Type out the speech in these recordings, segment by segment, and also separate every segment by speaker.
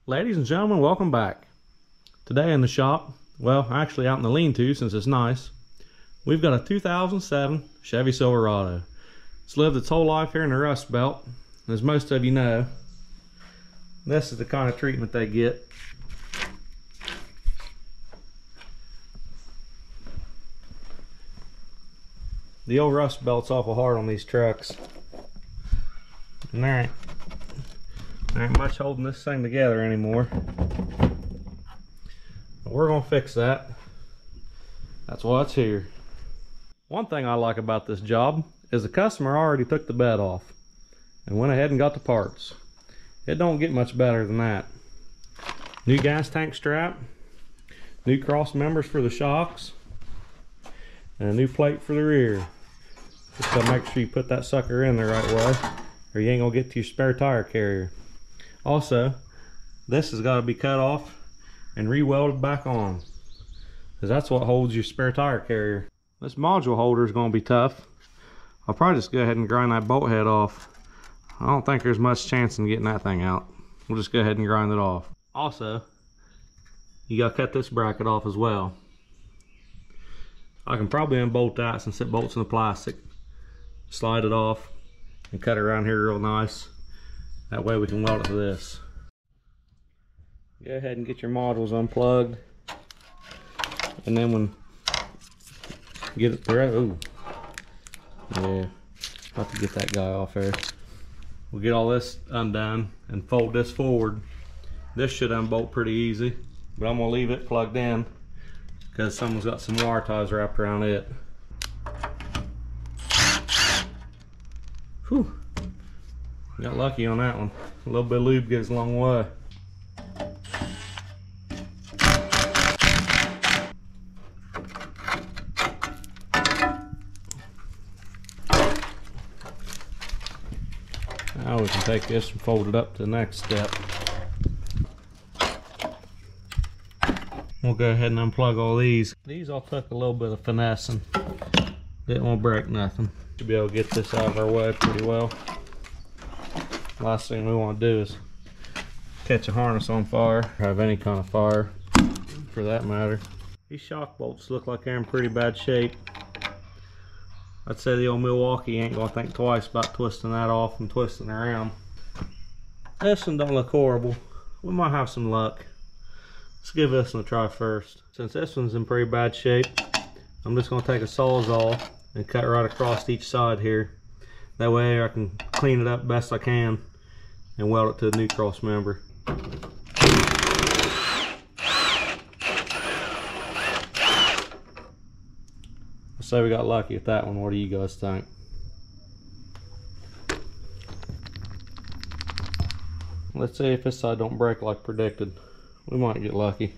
Speaker 1: Ladies and gentlemen, welcome back. Today in the shop, well, actually out in the lean-to since it's nice, we've got a 2007 Chevy Silverado. It's lived its whole life here in the Rust Belt. And as most of you know, this is the kind of treatment they get. The old Rust Belt's awful hard on these trucks. And there ain't much holding this thing together anymore. But we're gonna fix that. That's why it's here. One thing I like about this job is the customer already took the bed off and went ahead and got the parts. It don't get much better than that. New gas tank strap, new cross members for the shocks, and a new plate for the rear. Just gotta make sure you put that sucker in the right way, or you ain't gonna get to your spare tire carrier. Also, this has got to be cut off and re-welded back on, because that's what holds your spare tire carrier. This module holder is going to be tough. I'll probably just go ahead and grind that bolt head off. I don't think there's much chance in getting that thing out. We'll just go ahead and grind it off. Also, you got to cut this bracket off as well. I can probably unbolt that since it bolts in the plastic. Slide it off and cut it around here real nice. That way we can weld it to this. Go ahead and get your modules unplugged. And then when you get it through, ooh, yeah, have to get that guy off there. We'll get all this undone and fold this forward. This should unbolt pretty easy, but I'm gonna leave it plugged in because someone's got some wire ties wrapped around it. Whew. Got lucky on that one. A little bit of lube goes a long way. Now we can take this and fold it up to the next step. We'll go ahead and unplug all these. These all took a little bit of finessing. Didn't want to break nothing. Should be able to get this out of our way pretty well. Last thing we want to do is catch a harness on fire, or have any kind of fire for that matter. These shock bolts look like they're in pretty bad shape. I'd say the old Milwaukee ain't gonna think twice about twisting that off and twisting around. This one don't look horrible. We might have some luck. Let's give this one a try first. Since this one's in pretty bad shape, I'm just gonna take a Sawzall and cut right across each side here. That way I can clean it up best I can and weld it to the new cross member. Let's say we got lucky with that one. What do you guys think? Let's see if this side don't break like predicted. We might get lucky.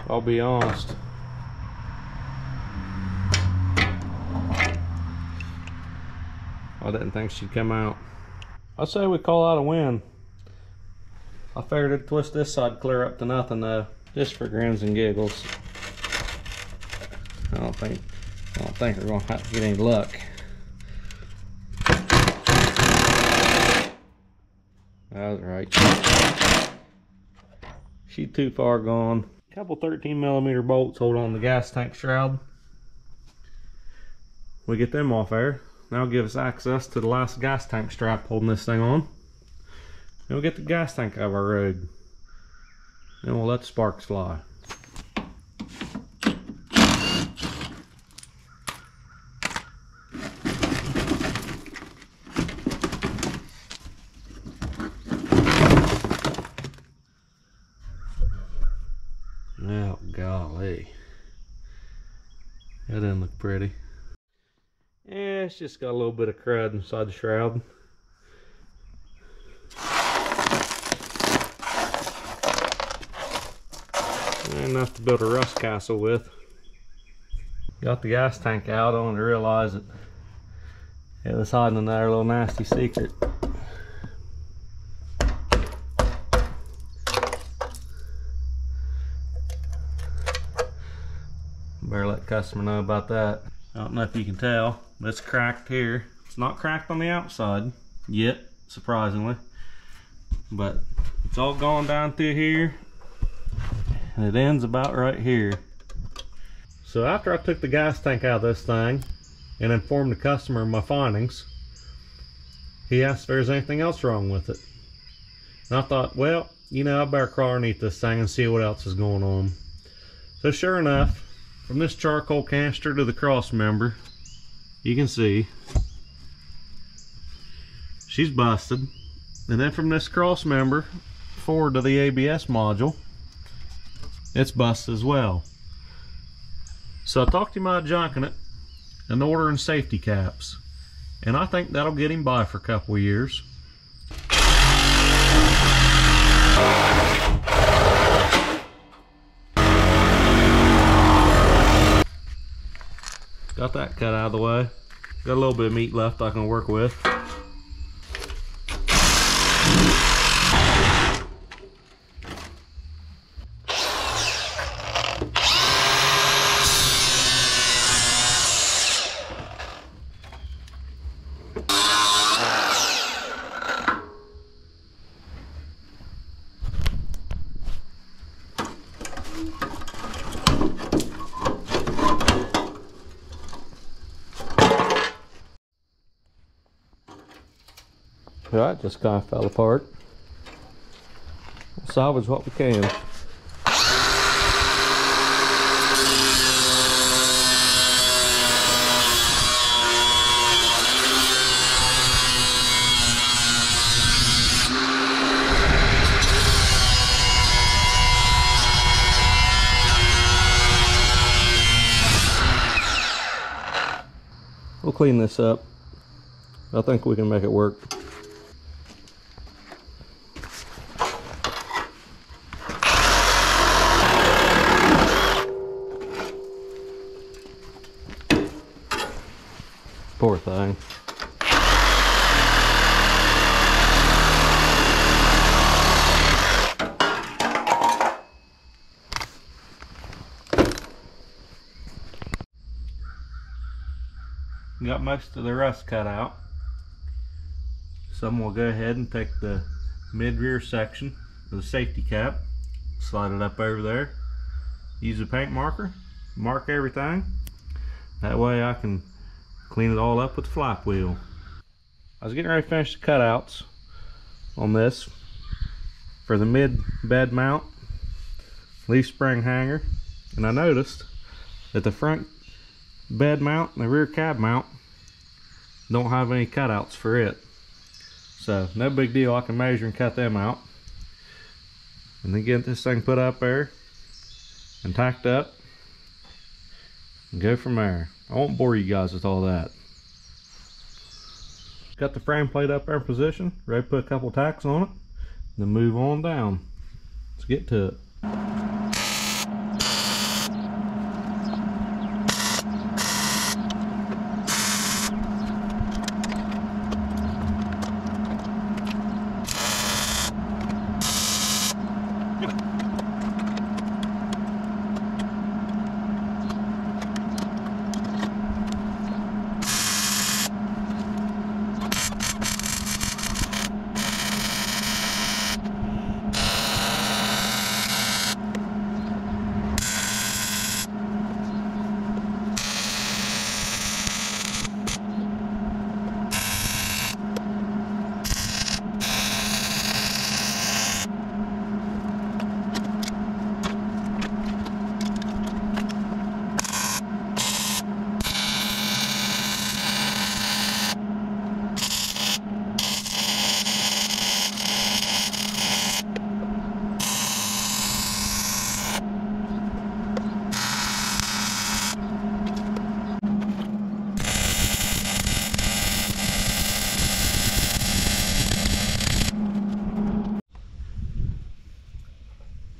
Speaker 1: I'll be honest. I didn't think she'd come out. I'd say we call out a win. I figured it'd twist this side clear up to nothing though, just for grins and giggles. I don't think we're gonna have to get any luck. That was right. She's too far gone. Couple 13mm bolts hold on the gas tank shroud. We get them off there. That'll give us access to the last gas tank strap holding this thing on. Then we'll get the gas tank out of our road. Then we'll let the sparks fly. Oh golly, that doesn't look pretty. Yeah, it's just got a little bit of crud inside the shroud. Enough to build a rust castle with. Got the gas tank out, only to realize it was hiding another little nasty secret. Better let the customer know about that. I don't know if you can tell, but it's cracked here. It's not cracked on the outside yet, surprisingly, but it's all gone down through here, and it ends about right here. So after I took the gas tank out of this thing and informed the customer of my findings, he asked if there's anything else wrong with it. And I thought, well, you know, I better crawl underneath this thing and see what else is going on. So sure enough, from this charcoal canister to the cross member, you can see she's busted. And then from this cross member forward to the ABS module, it's busted as well. So I talked to him about junking it and ordering safety caps, and I think that'll get him by for a couple of years. Got that cut out of the way. Got a little bit of meat left I can work with. That just kind of fell apart. We'll salvage what we can. We'll clean this up. I think we can make it work. Poor thing. Got most of the rust cut out. So I'm gonna go ahead and take the mid-rear section of the safety cap, slide it up over there, use a paint marker, mark everything. That way I can clean it all up with the flap wheel. I was getting ready to finish the cutouts on this for the mid bed mount leaf spring hanger, and I noticed that the front bed mount and the rear cab mount don't have any cutouts for it. So no big deal, I can measure and cut them out and then get this thing put up there and tacked up and go from there. I won't bore you guys with all that. Got the frame plate up there in position, ready to put a couple tacks on it, then move on down. Let's get to it.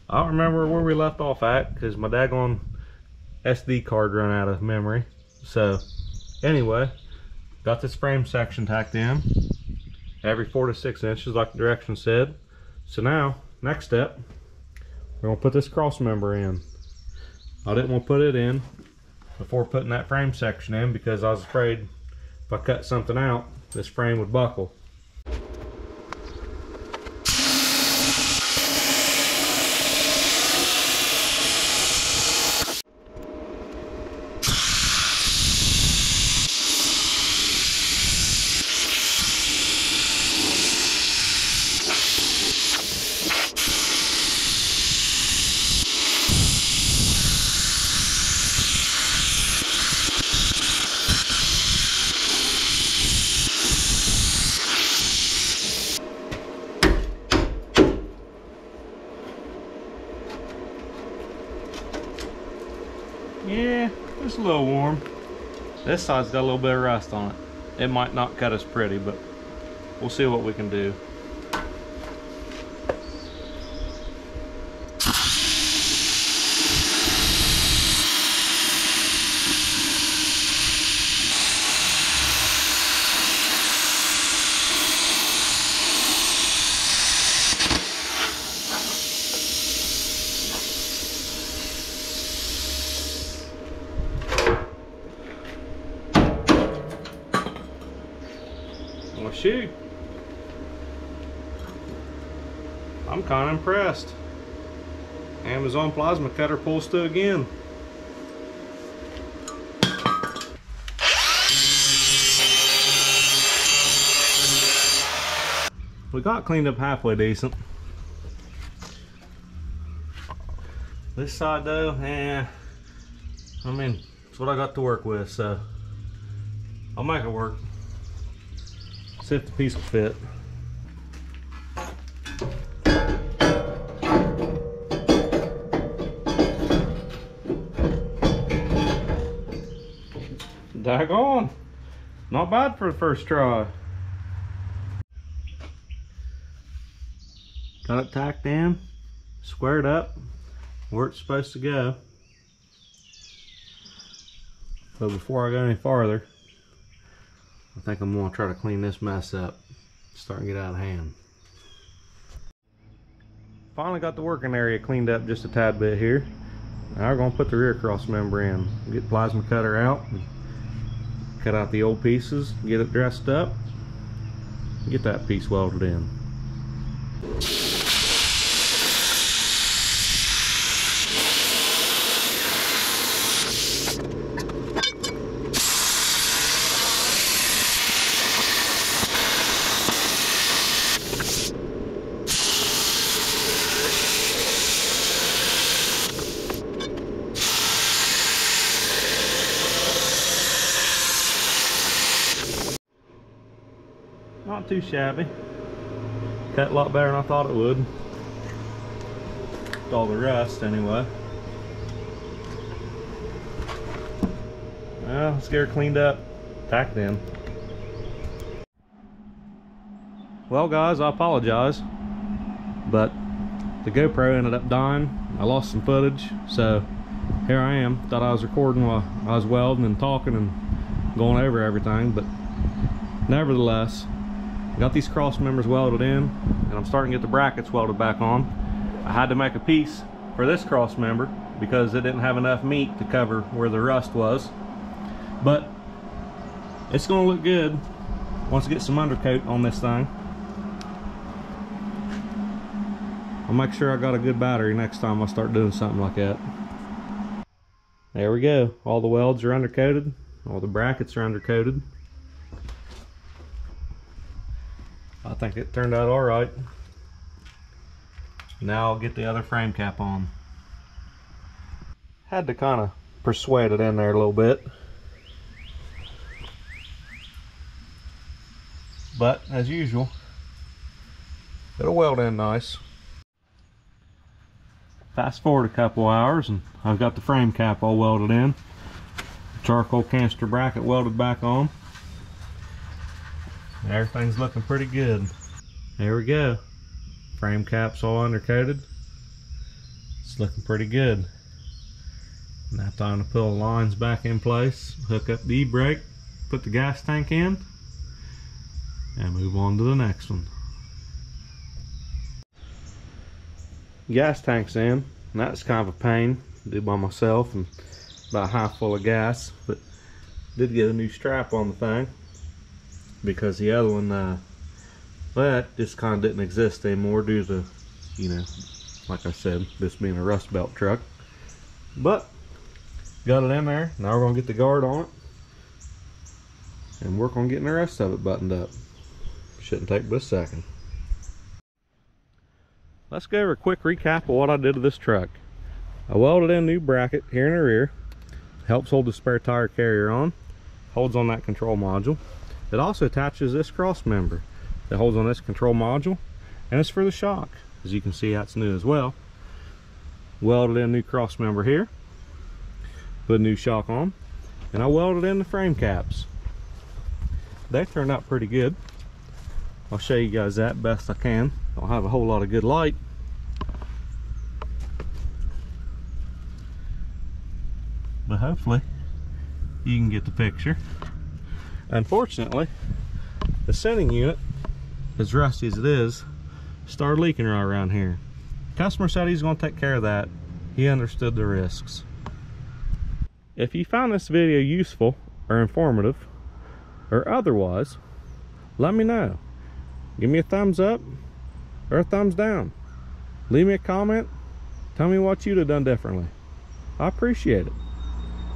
Speaker 1: I don't remember where we left off at because my daggone SD card ran out of memory. So anyway, got this frame section tacked in every 4 to 6 inches like the directions said. So now, next step, we're gonna put this cross member in. I didn't want to put it in before putting that frame section in, because I was afraid if I cut something out, this frame would buckle. Yeah, it's a little warm. This side's got a little bit of rust on it. It might not cut as pretty, but we'll see what we can do. Well, shoot, I'm kind of impressed. Amazon plasma cutter pulls through again. We got cleaned up halfway decent. This side though, I mean, it's what I got to work with, so I'll make it work. See if the piece will fit. Daggone, not bad for the first try. Got it tacked in, squared up where it's supposed to go. But before I go any farther, I think I'm going to try to clean this mess up. It's starting to get out of hand. Finally got the working area cleaned up just a tad bit here. Now we're going to put the rear cross member in. Get the plasma cutter out, and cut out the old pieces, get it dressed up, get that piece welded in. Not too shabby. Cut a lot better than I thought it would. With all the rust anyway. Well, let's get her cleaned up, tacked in. Well guys, I apologize, but the GoPro ended up dying. I lost some footage, so here I am. Thought I was recording while I was welding and talking and going over everything, but nevertheless, got these cross members welded in, and I'm starting to get the brackets welded back on. I had to make a piece for this cross member because it didn't have enough meat to cover where the rust was, but it's going to look good once I get some undercoat on this thing. I'll make sure I got a good battery next time I start doing something like that. There we go. All the welds are undercoated, all the brackets are undercoated. I think it turned out alright. Now I'll get the other frame cap on. Had to kind of persuade it in there a little bit. But as usual, it'll weld in nice. Fast forward a couple hours and I've got the frame cap all welded in. Charcoal canister bracket welded back on. Everything's looking pretty good. There we go. Frame cap's all undercoated. It's looking pretty good. Now time to pull the lines back in place, hook up the e-brake, put the gas tank in, and move on to the next one. Gas tank's in, and that's kind of a pain to do by myself, and about half full of gas, but did get a new strap on the thing because the other one, that just kind of didn't exist anymore due to, you know, like I said, this being a rust belt truck. But got it in there. Now we're gonna get the guard on it and work on getting the rest of it buttoned up. Shouldn't take but a second. Let's go over a quick recap of what I did to this truck. I welded in a new bracket here in the rear. Helps hold the spare tire carrier on. Holds on that control module. It also attaches this cross member that holds on this control module, and it's for the shock. As you can see, that's new as well. Welded in a new cross member here. Put a new shock on. And I welded in the frame caps. They turned out pretty good. I'll show you guys that best I can. Don't have a whole lot of good light. But hopefully you can get the picture. Unfortunately, the sending unit, as rusty as it is, started leaking right around here. Customer said he's going to take care of that. He understood the risks. If you found this video useful or informative or otherwise, let me know. Give me a thumbs up or a thumbs down. Leave me a comment. Tell me what you'd have done differently. I appreciate it.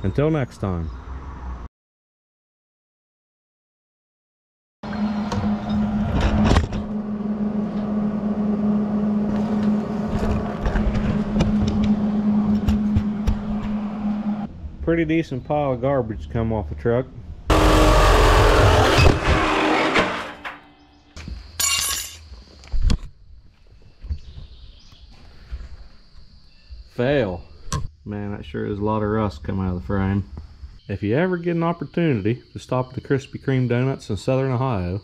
Speaker 1: Until next time. Pretty decent pile of garbage come off the truck. Fail. Man, that sure is a lot of rust coming out of the frame. If you ever get an opportunity to stop at the Krispy Kreme donuts in Southern Ohio,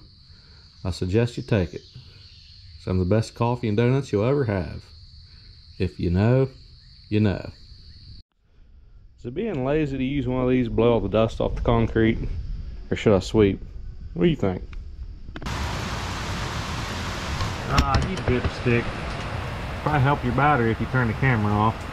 Speaker 1: I suggest you take it. Some of the best coffee and donuts you'll ever have. If you know, you know. Is it being lazy to use one of these to blow all the dust off the concrete? Or should I sweep? What do you think? Ah, you dipstick. Probably help your battery if you turn the camera off.